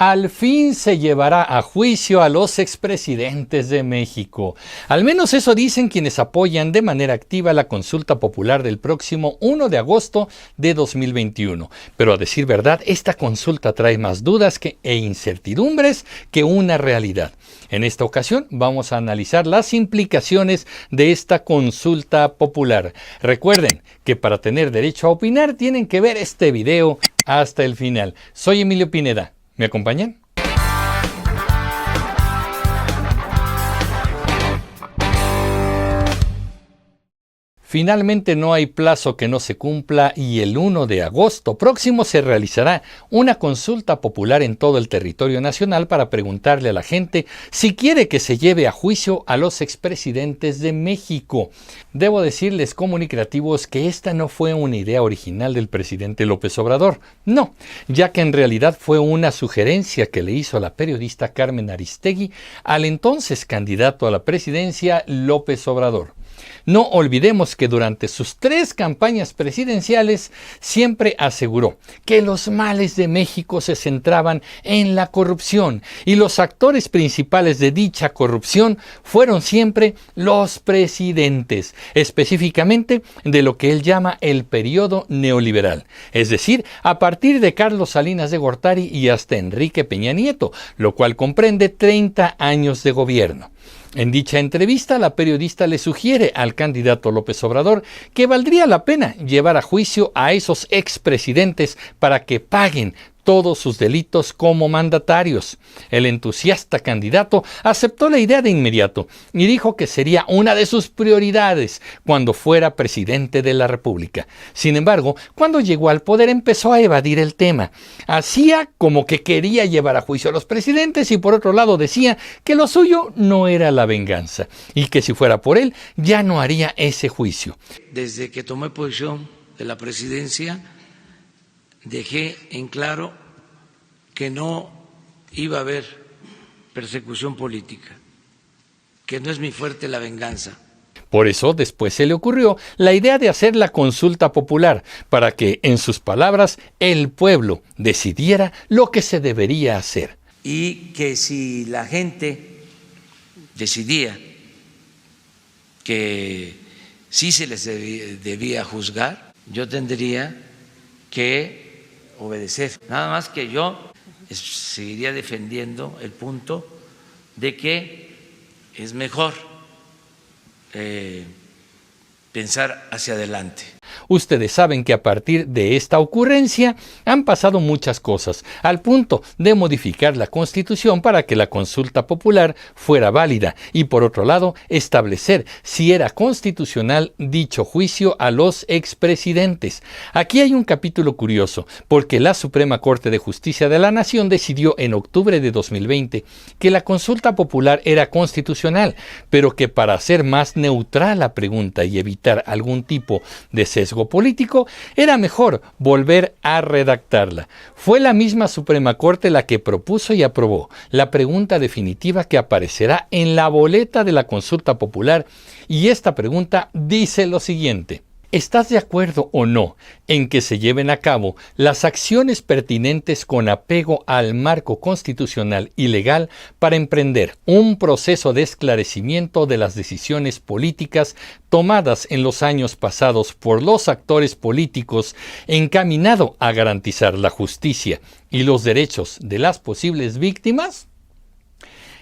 Al fin se llevará a juicio a los expresidentes de México. Al menos eso dicen quienes apoyan de manera activa la consulta popular del próximo 1 de agosto de 2021. Pero a decir verdad, esta consulta trae más dudas e incertidumbres que una realidad. En esta ocasión vamos a analizar las implicaciones de esta consulta popular. Recuerden que para tener derecho a opinar tienen que ver este video hasta el final. Soy Emilio Pineda. ¿Me acompañan? Finalmente no hay plazo que no se cumpla y el 1 de agosto próximo se realizará una consulta popular en todo el territorio nacional para preguntarle a la gente si quiere que se lleve a juicio a los expresidentes de México. Debo decirles, comunicativos, que esta no fue una idea original del presidente López Obrador. No, ya que en realidad fue una sugerencia que le hizo la periodista Carmen Aristegui al entonces candidato a la presidencia López Obrador. No olvidemos que durante sus 3 campañas presidenciales siempre aseguró que los males de México se centraban en la corrupción y los actores principales de dicha corrupción fueron siempre los presidentes, específicamente de lo que él llama el periodo neoliberal, es decir, a partir de Carlos Salinas de Gortari y hasta Enrique Peña Nieto, lo cual comprende 30 años de gobierno. En dicha entrevista, la periodista le sugiere al candidato López Obrador que valdría la pena llevar a juicio a esos expresidentes para que paguen todos sus delitos como mandatarios. El entusiasta candidato aceptó la idea de inmediato y dijo que sería una de sus prioridades cuando fuera presidente de la República. Sin embargo, cuando llegó al poder empezó a evadir el tema. Hacía como que quería llevar a juicio a los presidentes y por otro lado decía que lo suyo no era la venganza y que si fuera por él ya no haría ese juicio. Desde que tomé posesión de la presidencia, dejé en claro que no iba a haber persecución política, que no es mi fuerte la venganza. Por eso después se le ocurrió la idea de hacer la consulta popular para que, en sus palabras, el pueblo decidiera lo que se debería hacer. Y que si la gente decidía que sí se les debía juzgar, yo tendría que obedecer. Nada más que yo seguiría defendiendo el punto de que es mejor pensar hacia adelante. Ustedes saben que a partir de esta ocurrencia han pasado muchas cosas, al punto de modificar la Constitución para que la consulta popular fuera válida y, por otro lado, establecer si era constitucional dicho juicio a los expresidentes. Aquí hay un capítulo curioso, porque la Suprema Corte de Justicia de la Nación decidió en octubre de 2020 que la consulta popular era constitucional, pero que para hacer más neutral la pregunta y evitar algún tipo de sesgo político, era mejor volver a redactarla. Fue la misma Suprema Corte la que propuso y aprobó la pregunta definitiva que aparecerá en la boleta de la consulta popular, y esta pregunta dice lo siguiente: ¿estás de acuerdo o no en que se lleven a cabo las acciones pertinentes con apego al marco constitucional y legal para emprender un proceso de esclarecimiento de las decisiones políticas tomadas en los años pasados por los actores políticos encaminado a garantizar la justicia y los derechos de las posibles víctimas?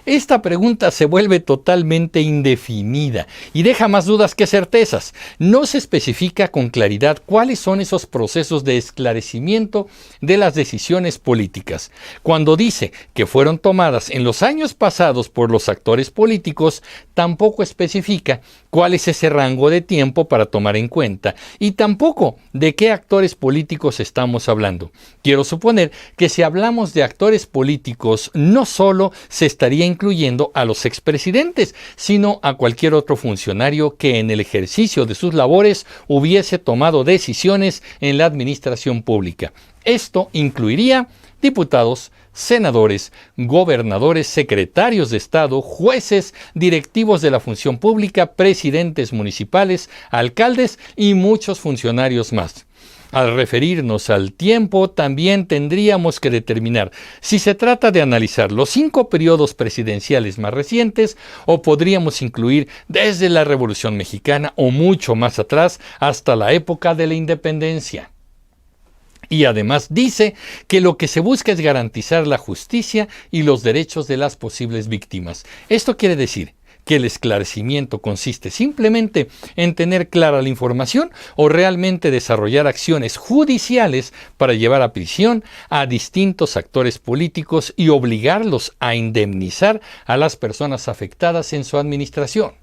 Esta pregunta se vuelve totalmente indefinida y deja más dudas que certezas. No se especifica con claridad cuáles son esos procesos de esclarecimiento de las decisiones políticas. Cuando dice que fueron tomadas en los años pasados por los actores políticos, tampoco especifica cuál es ese rango de tiempo para tomar en cuenta y tampoco de qué actores políticos estamos hablando. Quiero suponer que si hablamos de actores políticos, no solo se estaría incluyendo a los expresidentes, sino a cualquier otro funcionario que en el ejercicio de sus labores hubiese tomado decisiones en la administración pública. Esto incluiría diputados, senadores, gobernadores, secretarios de Estado, jueces, directivos de la función pública, presidentes municipales, alcaldes y muchos funcionarios más. Al referirnos al tiempo, también tendríamos que determinar si se trata de analizar los 5 periodos presidenciales más recientes o podríamos incluir desde la Revolución Mexicana o mucho más atrás hasta la época de la independencia. Y además dice que lo que se busca es garantizar la justicia y los derechos de las posibles víctimas. Esto quiere decir que el esclarecimiento consiste simplemente en tener clara la información o realmente desarrollar acciones judiciales para llevar a prisión a distintos actores políticos y obligarlos a indemnizar a las personas afectadas en su administración.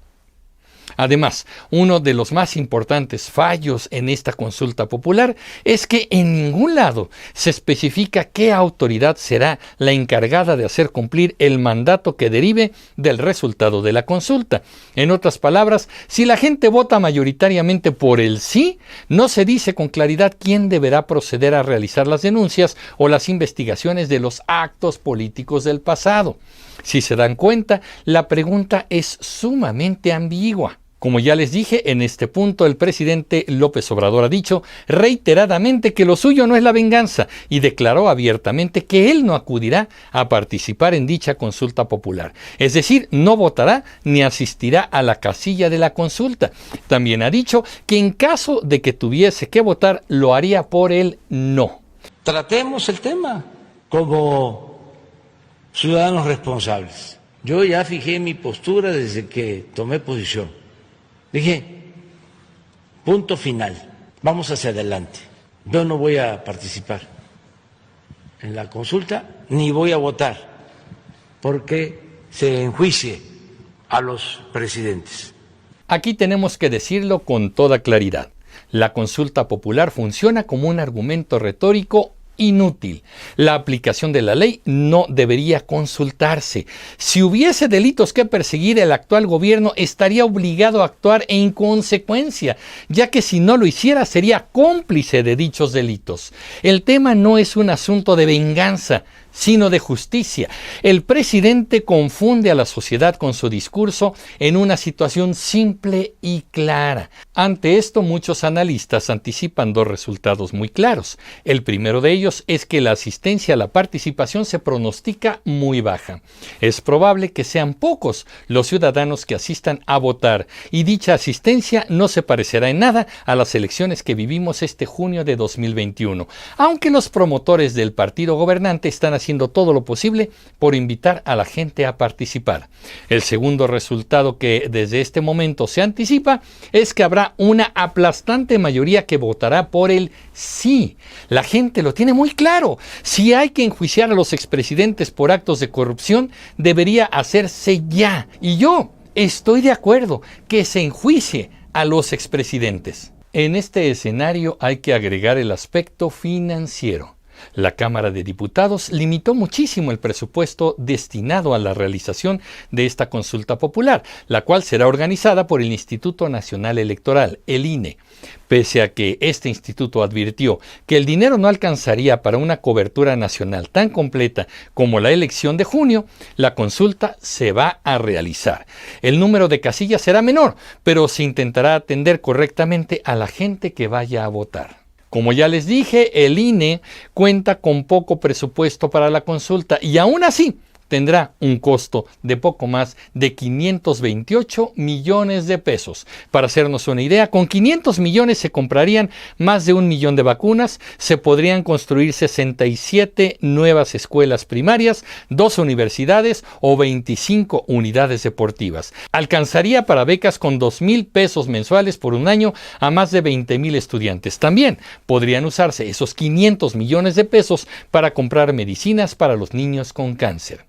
Además, uno de los más importantes fallos en esta consulta popular es que en ningún lado se especifica qué autoridad será la encargada de hacer cumplir el mandato que derive del resultado de la consulta. En otras palabras, si la gente vota mayoritariamente por el sí, no se dice con claridad quién deberá proceder a realizar las denuncias o las investigaciones de los actos políticos del pasado. Si se dan cuenta, la pregunta es sumamente ambigua. Como ya les dije, en este punto el presidente López Obrador ha dicho reiteradamente que lo suyo no es la venganza y declaró abiertamente que él no acudirá a participar en dicha consulta popular. Es decir, no votará ni asistirá a la casilla de la consulta. También ha dicho que en caso de que tuviese que votar, lo haría por el no. Tratemos el tema como ciudadanos responsables. Yo ya fijé mi postura desde que tomé posición. Dije, punto final, vamos hacia adelante. Yo no voy a participar en la consulta ni voy a votar porque se enjuicie a los presidentes. Aquí tenemos que decirlo con toda claridad. La consulta popular funciona como un argumento retórico inútil. La aplicación de la ley no debería consultarse. Si hubiese delitos que perseguir, el actual gobierno estaría obligado a actuar en consecuencia, ya que si no lo hiciera sería cómplice de dichos delitos. El tema no es un asunto de venganza, sino de justicia. El presidente confunde a la sociedad con su discurso en una situación simple y clara. Ante esto, muchos analistas anticipan 2 resultados muy claros. El primero de ellos es que la asistencia a la participación se pronostica muy baja. Es probable que sean pocos los ciudadanos que asistan a votar y dicha asistencia no se parecerá en nada a las elecciones que vivimos este junio de 2021, aunque los promotores del partido gobernante están haciendo todo lo posible por invitar a la gente a participar. El segundo resultado que desde este momento se anticipa es que habrá una aplastante mayoría que votará por el sí. La gente lo tiene muy claro. Si hay que enjuiciar a los expresidentes por actos de corrupción, debería hacerse ya. Y yo estoy de acuerdo que se enjuicie a los expresidentes. En este escenario hay que agregar el aspecto financiero. La Cámara de Diputados limitó muchísimo el presupuesto destinado a la realización de esta consulta popular, la cual será organizada por el Instituto Nacional Electoral, el INE. Pese a que este instituto advirtió que el dinero no alcanzaría para una cobertura nacional tan completa como la elección de junio, la consulta se va a realizar. El número de casillas será menor, pero se intentará atender correctamente a la gente que vaya a votar. Como ya les dije, el INE cuenta con poco presupuesto para la consulta y aún así tendrá un costo de poco más de 528 millones de pesos. Para hacernos una idea, con 500 millones se comprarían más de 1 millón de vacunas, se podrían construir 67 nuevas escuelas primarias, 2 universidades o 25 unidades deportivas. Alcanzaría para becas con 2,000 pesos mensuales por un año a más de 20,000 estudiantes. También podrían usarse esos 500 millones de pesos para comprar medicinas para los niños con cáncer.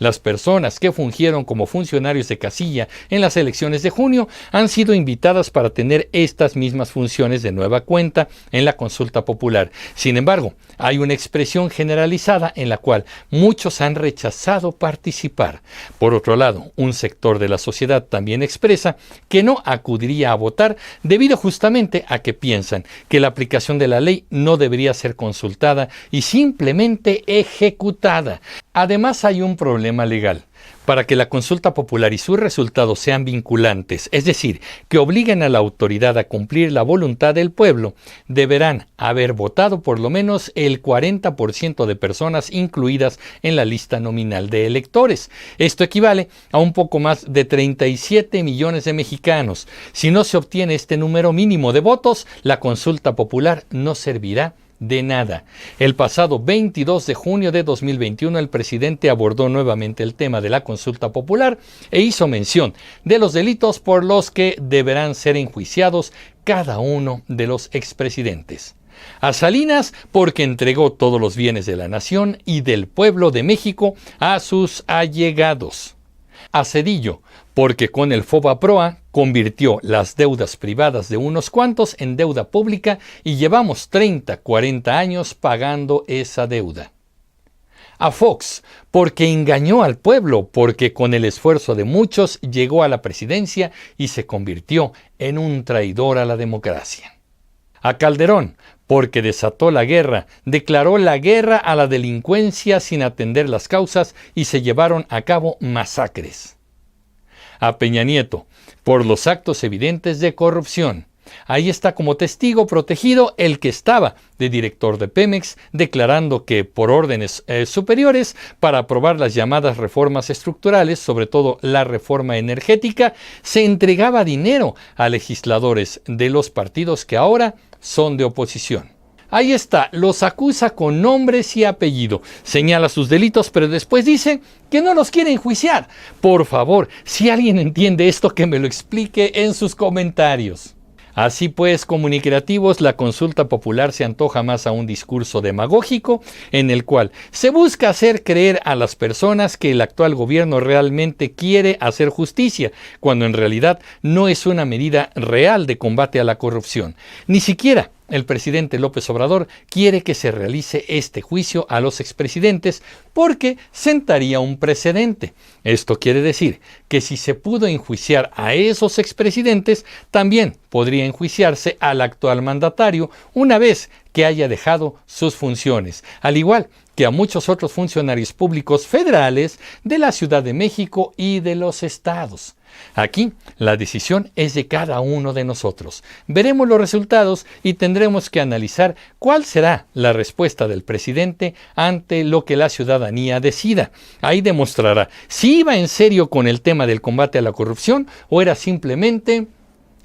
Las personas que fungieron como funcionarios de casilla en las elecciones de junio han sido invitadas para tener estas mismas funciones de nueva cuenta en la consulta popular. Sin embargo, hay una expresión generalizada en la cual muchos han rechazado participar. Por otro lado, un sector de la sociedad también expresa que no acudiría a votar debido justamente a que piensan que la aplicación de la ley no debería ser consultada y simplemente ejecutada. Además, hay un problema legal. Para que la consulta popular y sus resultados sean vinculantes, es decir, que obliguen a la autoridad a cumplir la voluntad del pueblo, deberán haber votado por lo menos el 40% de personas incluidas en la lista nominal de electores. Esto equivale a un poco más de 37 millones de mexicanos. Si no se obtiene este número mínimo de votos, la consulta popular no servirá de nada. El pasado 22 de junio de 2021, el presidente abordó nuevamente el tema de la consulta popular e hizo mención de los delitos por los que deberán ser enjuiciados cada uno de los expresidentes. A Salinas porque entregó todos los bienes de la nación y del pueblo de México a sus allegados. A Zedillo porque con el FOBAPROA convirtió las deudas privadas de unos cuantos en deuda pública y llevamos 40 años pagando esa deuda. A Fox, porque engañó al pueblo, porque con el esfuerzo de muchos llegó a la presidencia y se convirtió en un traidor a la democracia. A Calderón, porque desató la guerra, declaró la guerra a la delincuencia sin atender las causas y se llevaron a cabo masacres. A Peña Nieto, por los actos evidentes de corrupción. Ahí está como testigo protegido el que estaba de director de Pemex, declarando que por órdenes superiores para aprobar las llamadas reformas estructurales, sobre todo la reforma energética, se entregaba dinero a legisladores de los partidos que ahora son de oposición. Ahí está, los acusa con nombres y apellido, señala sus delitos, pero después dice que no los quiere enjuiciar. Por favor, si alguien entiende esto, que me lo explique en sus comentarios. Así pues, comunicativos, la consulta popular se antoja más a un discurso demagógico en el cual se busca hacer creer a las personas que el actual gobierno realmente quiere hacer justicia, cuando en realidad no es una medida real de combate a la corrupción. Ni siquiera el presidente López Obrador quiere que se realice este juicio a los expresidentes porque sentaría un precedente. Esto quiere decir que si se pudo enjuiciar a esos expresidentes, también podría enjuiciarse al actual mandatario una vez que haya dejado sus funciones, al igual que a muchos otros funcionarios públicos federales de la Ciudad de México y de los estados. Aquí la decisión es de cada uno de nosotros. Veremos los resultados y tendremos que analizar cuál será la respuesta del presidente ante lo que la ciudadanía decida. Ahí demostrará si iba en serio con el tema del combate a la corrupción o era simplemente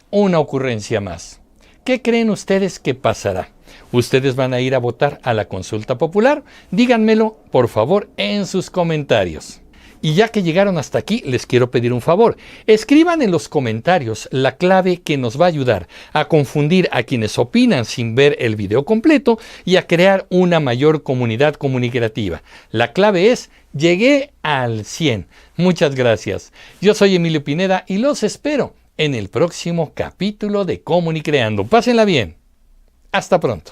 una ocurrencia más. ¿Qué creen ustedes que pasará? ¿Ustedes van a ir a votar a la consulta popular? Díganmelo, por favor, en sus comentarios. Y ya que llegaron hasta aquí, les quiero pedir un favor. Escriban en los comentarios la clave que nos va a ayudar a confundir a quienes opinan sin ver el video completo y a crear una mayor comunidad comunicativa. La clave es: llegué al 100. Muchas gracias. Yo soy Emilio Pineda y los espero en el próximo capítulo de Comunicreando. Pásenla bien. Hasta pronto.